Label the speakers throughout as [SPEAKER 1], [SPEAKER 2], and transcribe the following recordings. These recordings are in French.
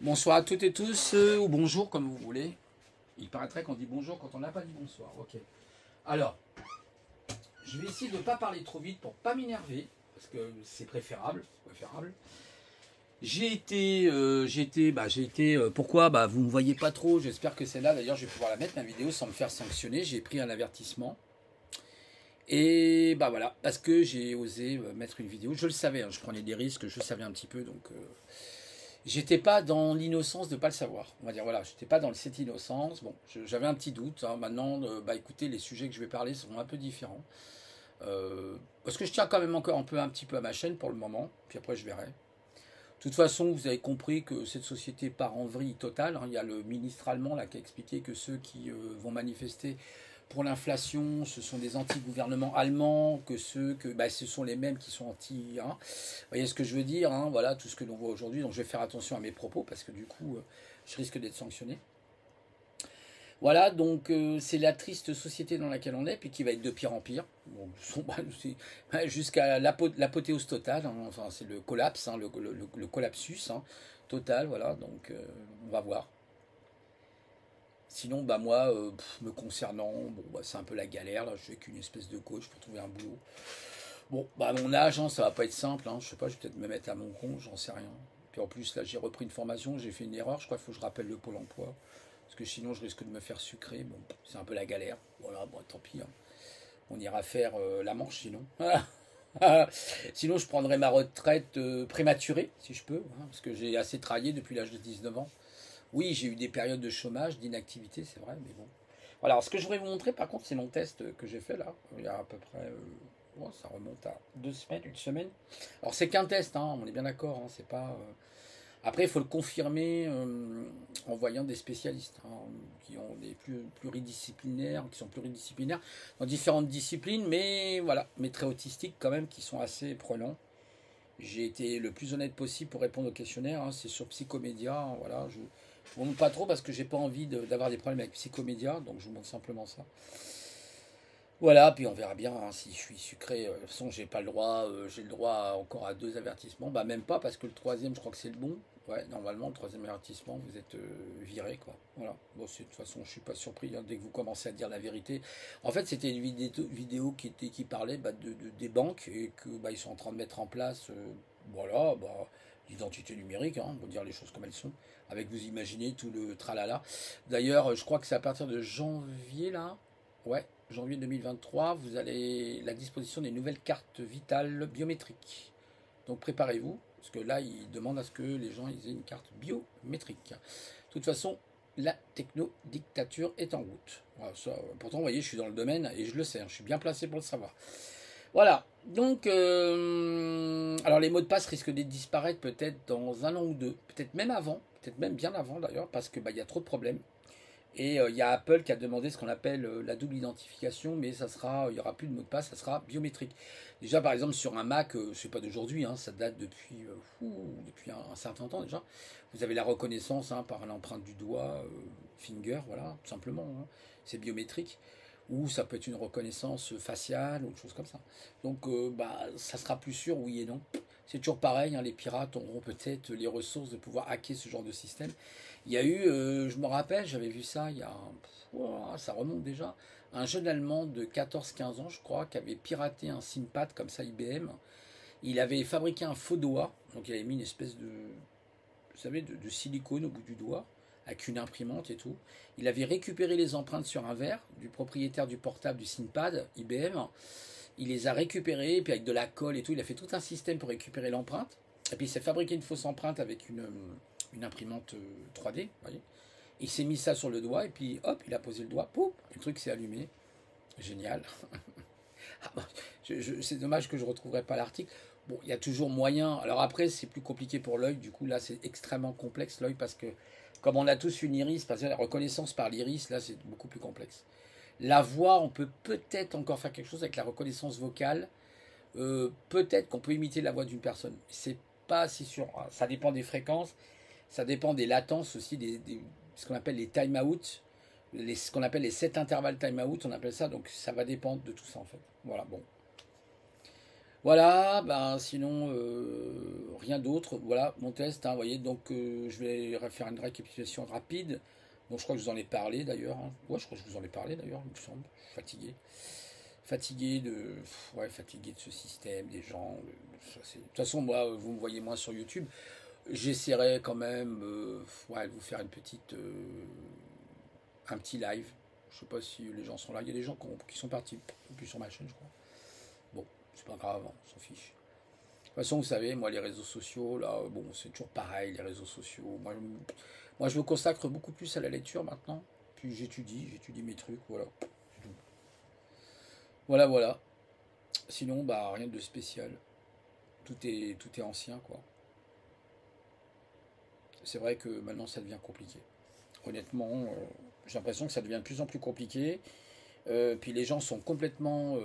[SPEAKER 1] Bonsoir à toutes et tous, ou bonjour comme vous voulez. Il paraîtrait qu'on dit bonjour quand on n'a pas dit bonsoir. Ok. Alors, je vais essayer de ne pas parler trop vite pour pas m'énerver, parce que c'est préférable. Pourquoi vous me voyez pas trop. J'espère que celle-là, d'ailleurs, je vais pouvoir la mettre ma vidéo sans me faire sanctionner. J'ai pris un avertissement. Et bah voilà, parce que j'ai osé mettre une vidéo. Je le savais, hein, je prenais des risques, je le savais un petit peu, donc j'étais pas dans l'innocence de pas le savoir. On va dire voilà, j'étais pas dans cette innocence. Bon, j'avais un petit doute, hein. Maintenant, bah écoutez, les sujets que je vais parler seront un peu différents. Parce que je tiens quand même encore un petit peu à ma chaîne pour le moment, puis après je verrai. De toute façon, vous avez compris que cette société part en vrille totale, hein. Il y a le ministre allemand là qui a expliqué que ceux qui vont manifester pour l'inflation, ce sont des anti-gouvernements allemands, que ceux que ce sont les mêmes qui sont anti. Hein. Vous voyez ce que je veux dire, hein, voilà tout ce que l'on voit aujourd'hui. Donc je vais faire attention à mes propos parce que du coup, je risque d'être sanctionné. Voilà, donc c'est la triste société dans laquelle on est, puis qui va être de pire en pire. Bon, jusqu'à l'apothéose totale, hein. Enfin, c'est le collapse, hein, le collapsus hein, total, voilà, donc on va voir. Sinon, bah moi, me concernant, bon, bah, c'est un peu la galère, là, je suis qu'une espèce de coach pour trouver un boulot. Bon, bah à mon âge, hein, ça va pas être simple, hein, je sais pas, je vais peut-être me mettre à mon compte, j'en sais rien. Puis en plus, là, j'ai repris une formation, j'ai fait une erreur, je crois qu'il faut que je rappelle le pôle emploi. Parce que sinon, je risque de me faire sucrer. Bon, c'est un peu la galère. Voilà, bon, tant pis, hein. On ira faire la manche sinon. Sinon, je prendrai ma retraite prématurée, si je peux, hein, parce que j'ai assez travaillé depuis l'âge de 19 ans. Oui, j'ai eu des périodes de chômage, d'inactivité, c'est vrai, mais bon. Voilà, alors ce que je voudrais vous montrer, par contre, c'est mon test que j'ai fait là, il y a à peu près. Ouais, ça remonte à 2 semaines, une semaine. Alors, c'est qu'un test, hein, on est bien d'accord, hein, c'est pas. Après, il faut le confirmer en voyant des spécialistes hein, qui ont des pluridisciplinaires, qui sont pluridisciplinaires dans différentes disciplines, mais voilà, mais très autistiques quand même, qui sont assez prenants. J'ai été le plus honnête possible pour répondre au questionnaire. Hein, c'est sur Psychomédia. Hein, voilà, je ne vous montre pas trop parce que j'ai pas envie d'avoir des problèmes avec Psychomédia, donc je vous montre simplement ça. Voilà, puis on verra bien hein, si je suis sucré. De toute façon, j'ai pas le droit, j'ai le droit encore à 2 avertissements. Bah même pas parce que le troisième, je crois que c'est le bon. Ouais, normalement, le troisième avertissement, vous êtes viré, quoi. Voilà. Bon, de toute façon, je suis pas surpris hein, dès que vous commencez à dire la vérité. En fait, c'était une vidéo qui parlait des banques et que ils sont en train de mettre en place, voilà, l'identité numérique, hein, on va dire les choses comme elles sont. Avec vous imaginez tout le tralala. D'ailleurs, je crois que c'est à partir de janvier là. Ouais, janvier 2023, vous allez la disposition des nouvelles cartes vitales biométriques. Donc préparez-vous, parce que là, ils demandent à ce que les gens aient une carte biométrique. De toute façon, la techno-dictature est en route. Voilà, ça, pourtant, vous voyez, je suis dans le domaine et je le sais, hein, je suis bien placé pour le savoir. Voilà, donc, alors les mots de passe risquent de disparaître peut-être dans un an ou deux, peut-être même avant, peut-être même bien avant d'ailleurs, parce que y a trop de problèmes. Et il y a Apple qui a demandé ce qu'on appelle la double identification, mais ça sera, il n'y aura plus de mot de passe, ça sera biométrique. Déjà, par exemple, sur un Mac, c'est pas d'aujourd'hui, hein, ça date depuis un certain temps déjà. Vous avez la reconnaissance hein, par l'empreinte du doigt, finger, voilà, tout simplement. Hein. C'est biométrique. Ou ça peut être une reconnaissance faciale ou autre chose comme ça. Donc, ça sera plus sûr, oui et non. C'est toujours pareil, hein, les pirates auront peut-être les ressources de pouvoir hacker ce genre de système. Il y a eu, je me rappelle, j'avais vu ça il y a, ça remonte déjà, un jeune Allemand de 14-15 ans, je crois, qui avait piraté un SIM-pad comme ça IBM. Il avait fabriqué un faux doigt, donc il avait mis une espèce de, vous savez, de silicone au bout du doigt, avec une imprimante et tout. Il avait récupéré les empreintes sur un verre du propriétaire du portable du SIM-pad IBM. Il les a récupérées, puis avec de la colle et tout, il a fait tout un système pour récupérer l'empreinte. Et puis il s'est fabriqué une fausse empreinte avec une imprimante 3D, vous voyez. Il s'est mis ça sur le doigt et puis hop, il a posé le doigt, pouf, le truc s'est allumé. Génial. C'est dommage que je ne retrouverai pas l'article. Bon, il y a toujours moyen. Alors après, c'est plus compliqué pour l'œil. Du coup, là, c'est extrêmement complexe l'œil parce que comme on a tous une iris, parce que la reconnaissance par l'iris, là, c'est beaucoup plus complexe. La voix, on peut peut-être encore faire quelque chose avec la reconnaissance vocale. Peut-être qu'on peut imiter la voix d'une personne. C'est pas si sûr. Ça dépend des fréquences, ça dépend des latences aussi, ce qu'on appelle les time-out, ce qu'on appelle les 7 intervalles time-out, on appelle ça. Donc ça va dépendre de tout ça en fait. Voilà, bon. Voilà, ben sinon, rien d'autre. Voilà mon test, hein, vous voyez. Donc, je vais faire une récapitulation rapide. Bon, je crois que je vous en ai parlé d'ailleurs, hein. Ouais, je crois que je vous en ai parlé d'ailleurs, il me semble. Je suis fatigué. Ouais, fatigué de ce système, des gens. De toute façon, moi, vous me voyez moins sur YouTube. J'essaierai quand même, ouais, de vous faire un petit live. Je sais pas si les gens sont là. Il y a des gens qui sont partis, plus sur ma chaîne, je crois. Bon, c'est pas grave, hein, on s'en fiche. De toute façon, vous savez, moi, les réseaux sociaux, là, bon, c'est toujours pareil, les réseaux sociaux. Moi, je me consacre beaucoup plus à la lecture maintenant. Puis j'étudie mes trucs, voilà. Voilà, voilà. Sinon, bah, rien de spécial. Tout est ancien, quoi. C'est vrai que maintenant, ça devient compliqué. Honnêtement, j'ai l'impression que ça devient de plus en plus compliqué. Puis les gens sont complètement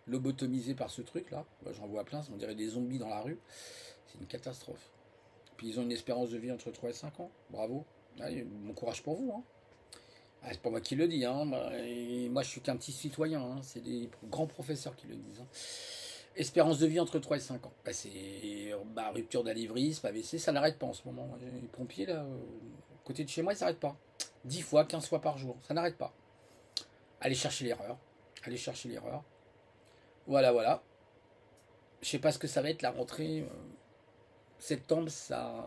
[SPEAKER 1] lobotomisés par ce truc-là. Bah, j'en vois plein, on dirait des zombies dans la rue. C'est une catastrophe. Puis ils ont une espérance de vie entre 3 et 5 ans. Bravo. Allez, bon courage pour vous, hein. Ah, c'est pas moi qui le dis, hein. Moi, je suis qu'un petit citoyen, hein. C'est des grands professeurs qui le disent, hein. Espérance de vie entre 3 et 5 ans. Bah, c'est rupture d'anévrisme, AVC, ça n'arrête pas en ce moment. Les pompiers, là, côté de chez moi, ils s'arrêtent pas. 10 fois, 15 fois par jour, ça n'arrête pas. Allez chercher l'erreur. Allez chercher l'erreur. Voilà, voilà. Je sais pas ce que ça va être la rentrée. Septembre, ça.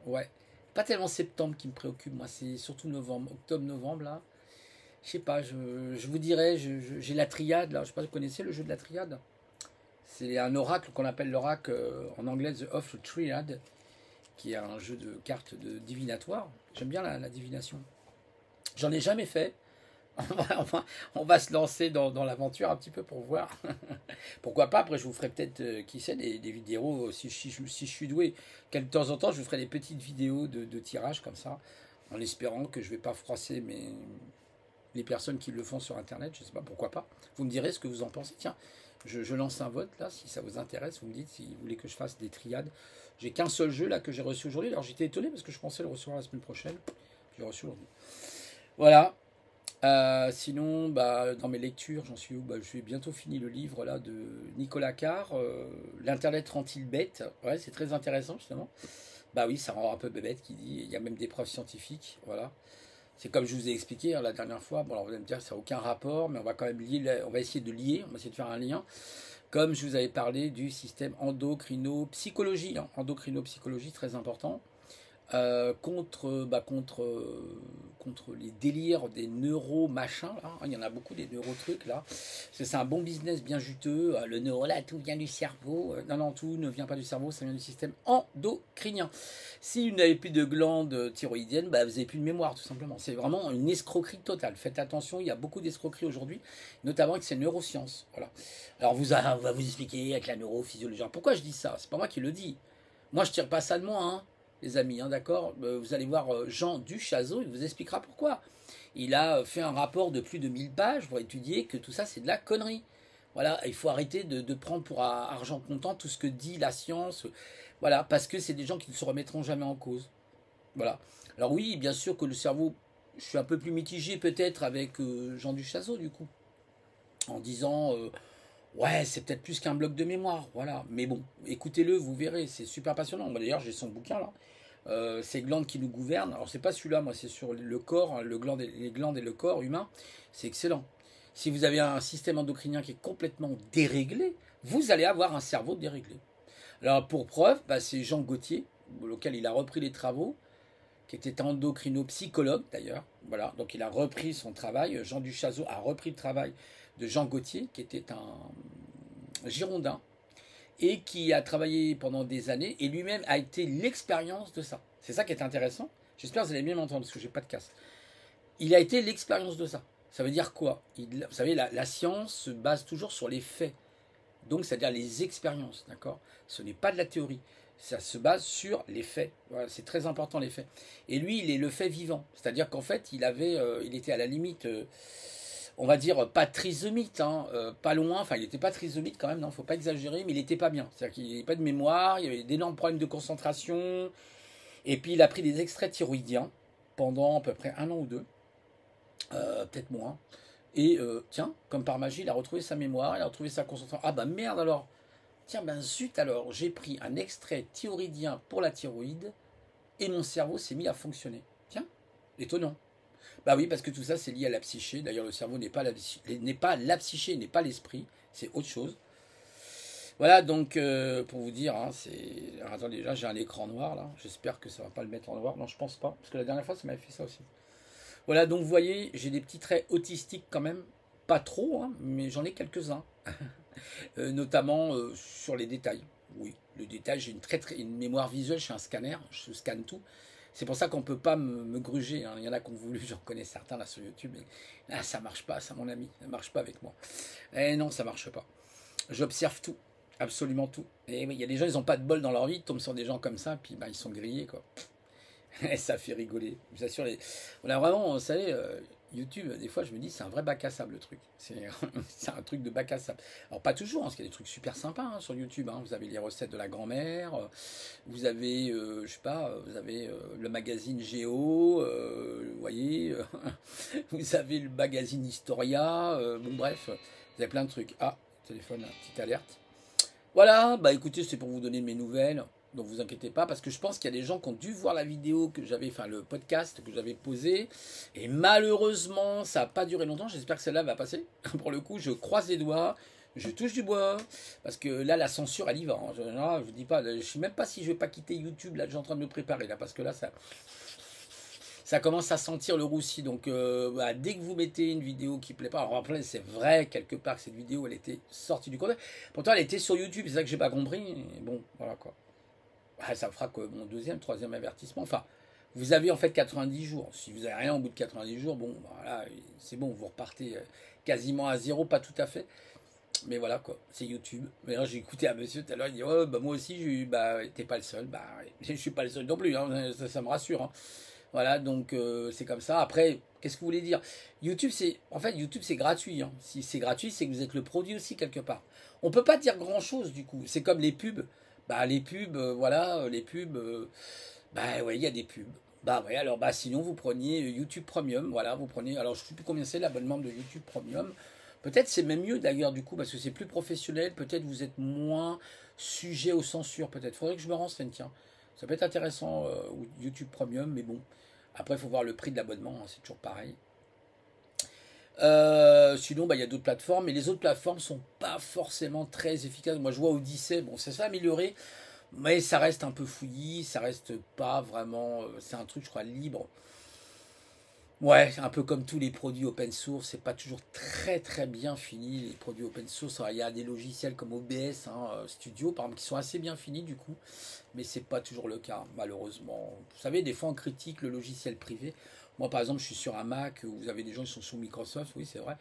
[SPEAKER 1] Ouais. Pas tellement septembre qui me préoccupe, moi, c'est surtout novembre, octobre-novembre, là. Je sais pas, je vous dirais, j'ai la triade, là. Je sais pas, vous connaissez le jeu de la triade? C'est un oracle qu'on appelle l'oracle en anglais The Off Triad, qui est un jeu de cartes de divinatoire. J'aime bien la divination. J'en ai jamais fait. On va se lancer dans l'aventure un petit peu pour voir. Pourquoi pas, après je vous ferai peut-être, qui sait, des vidéos, si je suis doué. De temps en temps, je vous ferai des petites vidéos de tirage comme ça, en espérant que je ne vais pas froisser les personnes qui le font sur Internet. Je ne sais pas, pourquoi pas. Vous me direz ce que vous en pensez. Tiens, je lance un vote là, si ça vous intéresse. Vous me dites si vous voulez que je fasse des triades. J'ai qu'un seul jeu là que j'ai reçu aujourd'hui. Alors j'étais étonné parce que je pensais le recevoir la semaine prochaine. J'ai reçu aujourd'hui. Voilà. Sinon, bah, dans mes lectures, j'en suis où? Bah, je vais bientôt fini le livre là de Nicolas Carr. L'Internet rend-il bête? Ouais, c'est très intéressant justement. Bah oui, ça rend un peu bébête qui dit. Il y a même des preuves scientifiques. Voilà. C'est comme je vous ai expliqué, hein, la dernière fois. Bon, alors vous allez me dire que ça n'a aucun rapport, mais on va quand même on va essayer de lier, on va essayer de faire un lien. Comme je vous avais parlé du système endocrino-psychologie, hein. Endocrino-psychologie, très important. Contre les délires des neuro-machins, là. Il y en a beaucoup des neuro-trucs, là. C'est un bon business bien juteux. Le neuro, là, tout vient du cerveau. Non, non, tout ne vient pas du cerveau, ça vient du système endocrinien. Si vous n'avez plus de glandes thyroïdiennes, bah, vous n'avez plus de mémoire, tout simplement. C'est vraiment une escroquerie totale. Faites attention, il y a beaucoup d'escroqueries aujourd'hui, notamment avec ces neurosciences. Voilà. Alors, on va vous expliquer avec la neurophysiologie. Alors, pourquoi je dis ça? C'est pas moi qui le dis. Moi, je tire pas ça de moi, hein, les amis, hein, d'accord. Vous allez voir Jean Duchazot, il vous expliquera pourquoi. Il a fait un rapport de plus de 1000 pages pour étudier que tout ça, c'est de la connerie. Voilà, il faut arrêter de prendre pour argent comptant tout ce que dit la science. Voilà, parce que c'est des gens qui ne se remettront jamais en cause. Voilà. Alors oui, bien sûr que le cerveau, je suis un peu plus mitigé peut-être avec Jean Duchazot, du coup, en disant, ouais, c'est peut-être plus qu'un bloc de mémoire, voilà. Mais bon, écoutez-le, vous verrez, c'est super passionnant. Moi d'ailleurs, j'ai son bouquin là. Ces glandes qui nous gouvernent. Alors c'est pas celui-là, moi c'est sur le corps, hein, les glandes et le corps humain. C'est excellent. Si vous avez un système endocrinien qui est complètement déréglé, vous allez avoir un cerveau déréglé. Alors pour preuve, bah, c'est Jean Gauthier, auquel il a repris les travaux, qui était endocrino-psychologue d'ailleurs. Voilà, donc il a repris son travail. Jean Duchazot a repris le travail de Jean Gauthier, qui était un Girondin, et qui a travaillé pendant des années, et lui-même a été l'expérience de ça. C'est ça qui est intéressant. J'espère que vous allez bien m'entendre, parce que j'ai pas de casse. Il a été l'expérience de ça. Ça veut dire quoi? Vous savez, la science se base toujours sur les faits. Donc, c'est-à-dire les expériences, d'accord? Ce n'est pas de la théorie. Ça se base sur les faits. Voilà, c'est très important, les faits. Et lui, il est le fait vivant. C'est-à-dire qu'en fait, il était à la limite, on va dire, pas trisomite, hein, pas loin. Enfin, il n'était pas trisomite quand même, non, faut pas exagérer, mais il n'était pas bien. C'est-à-dire qu'il n'avait pas de mémoire, il y avait d'énormes problèmes de concentration. Et puis, il a pris des extraits thyroïdiens pendant à peu près un an ou deux, peut-être moins. Et tiens, comme par magie, il a retrouvé sa mémoire, il a retrouvé sa concentration. Ah bah merde alors. Tiens, ben zut alors, j'ai pris un extrait thyroïdien pour la thyroïde et mon cerveau s'est mis à fonctionner. Tiens, étonnant. Bah oui, parce que tout ça, c'est lié à la psyché. D'ailleurs, le cerveau n'est pas la psyché, n'est pas l'esprit, c'est autre chose. Voilà, donc, pour vous dire, hein, c'est... Alors, attendez, là, j'ai un écran noir, là. J'espère que ça va pas le mettre en noir. Non, je pense pas, parce que la dernière fois, ça m'avait fait ça aussi. Voilà, donc, vous voyez, j'ai des petits traits autistiques quand même. Pas trop, hein, mais j'en ai quelques-uns. Notamment sur les détails. Oui, le détail, j'ai une mémoire visuelle, je suis un scanner, je scanne tout. C'est pour ça qu'on ne peut pas me gruger. Hein. Il y en a qui ont voulu, j'en connais certains là sur YouTube. Mais là, ça marche pas, ça, mon ami. Ça marche pas avec moi. Eh non, ça marche pas. J'observe tout, absolument tout. Et oui, il y a des gens, ils n'ont pas de bol dans leur vie, ils tombent sur des gens comme ça, puis bah, ils sont grillés, quoi. Et ça fait rigoler. Je vous assure, on a vraiment, vous savez, YouTube, des fois, je me dis, c'est un vrai bac à sable, le truc. C'est c'est un truc de bac à sable. Alors, pas toujours, hein, parce qu'il y a des trucs super sympas hein, sur YouTube. Hein. Vous avez les recettes de la grand-mère, vous avez, je sais pas, vous avez le magazine Géo, vous voyez, vous avez le magazine Historia, bon, bref, vous avez plein de trucs. Ah, téléphone, petite alerte. Voilà, bah écoutez, c'est pour vous donner mes nouvelles. Donc vous inquiétez pas, parce que je pense qu'il y a des gens qui ont dû voir la vidéo que j'avais, enfin le podcast que j'avais posé. Et malheureusement, ça n'a pas duré longtemps. J'espère que celle-là va passer. Pour le coup, je croise les doigts, je touche du bois. Parce que là, la censure, elle y va. Hein. Je vous dis pas, je ne sais même pas si je vais pas quitter YouTube. Là, je suis en train de me préparer, là, parce que là, ça commence à sentir le roussi. Donc, bah, dès que vous mettez une vidéo qui ne plaît pas, alors après, c'est vrai, quelque part, que cette vidéo, elle était sortie du contexte. Pourtant, elle était sur YouTube, c'est ça que j'ai pas compris. Et bon, voilà quoi. Ah, ça fera que mon deuxième, troisième avertissement. Enfin, vous avez en fait 90 jours. Si vous n'avez rien au bout de 90 jours, bon, voilà, c'est bon, vous repartez quasiment à zéro, pas tout à fait. Mais voilà quoi, c'est YouTube. Mais là, j'ai écouté un monsieur tout à l'heure, il dit oh, bah, moi aussi, bah, t'es pas le seul. Bah, je suis pas le seul non plus, hein, ça me rassure. Hein. Voilà, donc c'est comme ça. Après, qu'est-ce que vous voulez dire? YouTube, en fait, YouTube, c'est gratuit. Hein. Si c'est gratuit, c'est que vous êtes le produit aussi quelque part. On peut pas dire grand-chose du coup. C'est comme les pubs. Bah, les pubs, voilà, les pubs, bah ouais, il y a des pubs. Bah ouais, alors bah sinon vous preniez YouTube Premium, voilà, vous prenez, alors je sais plus combien c'est l'abonnement de YouTube Premium. Peut-être c'est même mieux d'ailleurs du coup parce que c'est plus professionnel, peut-être vous êtes moins sujet aux censures, peut-être. Faudrait que je me renseigne, tiens. Ça peut être intéressant YouTube Premium, mais bon. Après, il faut voir le prix de l'abonnement, hein, c'est toujours pareil. Sinon, bah, il y a d'autres plateformes, mais les autres plateformes sont pas forcément très efficaces. Moi, je vois Odyssey, bon, ça s'est amélioré, mais ça reste un peu fouillis, ça reste pas vraiment. C'est un truc, je crois, libre. Ouais, un peu comme tous les produits open source, c'est pas toujours très très bien fini les produits open source. Alors, il y a des logiciels comme OBS hein, Studio, par exemple, qui sont assez bien finis du coup, mais c'est pas toujours le cas, malheureusement. Vous savez, des fois on critique le logiciel privé. Moi, par exemple, je suis sur un Mac, vous avez des gens qui sont sous Microsoft, oui, c'est vrai,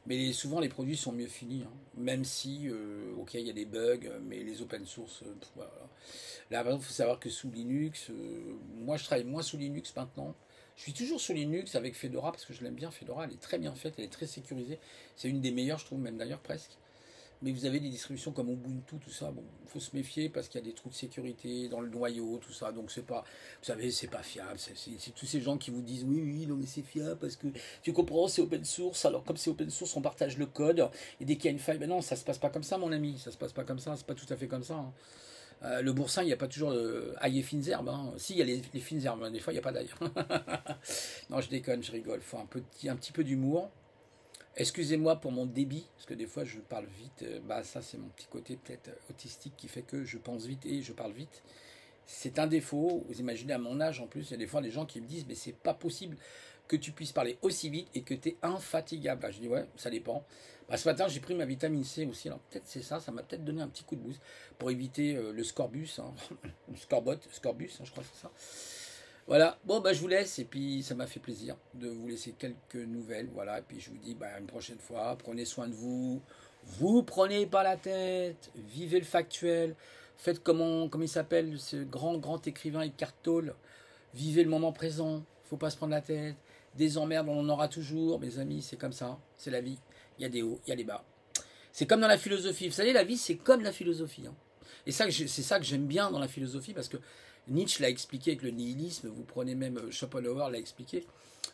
[SPEAKER 1] mais souvent les produits sont mieux finis, hein. Même si, ok, il y a des bugs, mais les open source, voilà. Là, par exemple, il faut savoir que sous Linux, moi je travaille moins sous Linux maintenant. Je suis toujours sous Linux avec Fedora parce que je l'aime bien. Fedora, elle est très bien faite, elle est très sécurisée. C'est une des meilleures, je trouve, même d'ailleurs presque. Mais vous avez des distributions comme Ubuntu, tout ça. Bon, il faut se méfier parce qu'il y a des trous de sécurité dans le noyau, tout ça. Donc c'est pas, vous savez, c'est pas fiable. C'est tous ces gens qui vous disent oui, oui, non mais c'est fiable parce que tu comprends, c'est open source. Alors comme c'est open source, on partage le code et dès qu'il y a une faille, ben non, ça se passe pas comme ça, mon ami. Ça se passe pas comme ça. C'est pas tout à fait comme ça. Hein. Le boursin, il n'y a pas toujours ail et fines herbes. Hein. Si, il y a les fines herbes, hein. Des fois, il n'y a pas d'ail. Non, je déconne, je rigole. Il faut un petit peu d'humour. Excusez-moi pour mon débit, parce que des fois, je parle vite. Bah, ça, c'est mon petit côté peut-être autistique qui fait que je pense vite et je parle vite. C'est un défaut. Vous imaginez à mon âge, en plus, il y a des fois des gens qui me disent, mais c'est pas possible que tu puisses parler aussi vite et que tu es infatigable. Bah, je dis, ouais, ça dépend. Bah, ce matin, j'ai pris ma vitamine C aussi. Alors, peut-être c'est ça, ça m'a peut-être donné un petit coup de boost pour éviter le scorbus, hein. Scorbus, hein, je crois que c'est ça. Voilà, bon, bah, je vous laisse et puis ça m'a fait plaisir de vous laisser quelques nouvelles. Voilà, et puis je vous dis, bah, une prochaine fois, prenez soin de vous. Vous prenez pas la tête, vivez le factuel. Faites comment il s'appelle, ce grand écrivain Eckhart Tolle. Vivez le moment présent, faut pas se prendre la tête. Des emmerdes, on en aura toujours, mes amis, c'est comme ça, c'est la vie. Il y a des hauts, il y a des bas. C'est comme dans la philosophie. Vous savez, la vie, c'est comme la philosophie. Hein. Et c'est ça que j'aime bien dans la philosophie, parce que Nietzsche l'a expliqué avec le nihilisme, vous prenez même Schopenhauer l'a expliqué.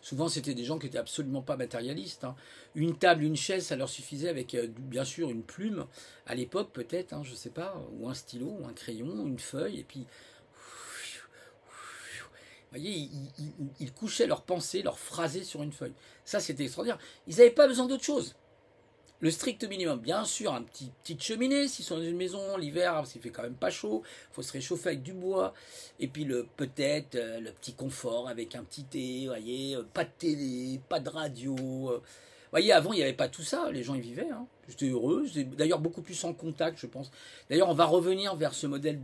[SPEAKER 1] Souvent, c'était des gens qui étaient absolument pas matérialistes, hein. Une table, une chaise, ça leur suffisait avec, bien sûr, une plume, à l'époque peut-être, hein, je sais pas, ou un stylo, ou un crayon, une feuille, et puis, vous voyez, ils couchaient leurs pensées, leurs phrasés sur une feuille. Ça, c'était extraordinaire. Ils n'avaient pas besoin d'autre chose. Le strict minimum, bien sûr, petite cheminée, s'ils sont dans une maison, l'hiver, s'il fait quand même pas chaud, il faut se réchauffer avec du bois, et puis peut-être le petit confort avec un petit thé, vous voyez, pas de télé, pas de radio. Vous voyez, avant, il n'y avait pas tout ça, les gens y vivaient, hein. J'étais heureux, j'étais d'ailleurs beaucoup plus en contact, je pense. D'ailleurs, on va revenir vers ce modèle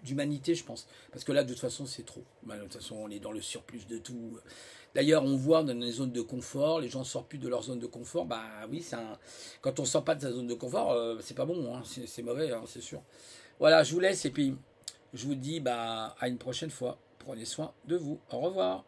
[SPEAKER 1] d'humanité, je pense. Parce que là, de toute façon, c'est trop. De toute façon, on est dans le surplus de tout. D'ailleurs, on voit dans les zones de confort, les gens ne sortent plus de leur zone de confort. Bah oui, quand on ne sort pas de sa zone de confort, c'est pas bon, hein, c'est mauvais, hein, c'est sûr. Voilà, je vous laisse et puis je vous dis bah, à une prochaine fois. Prenez soin de vous. Au revoir.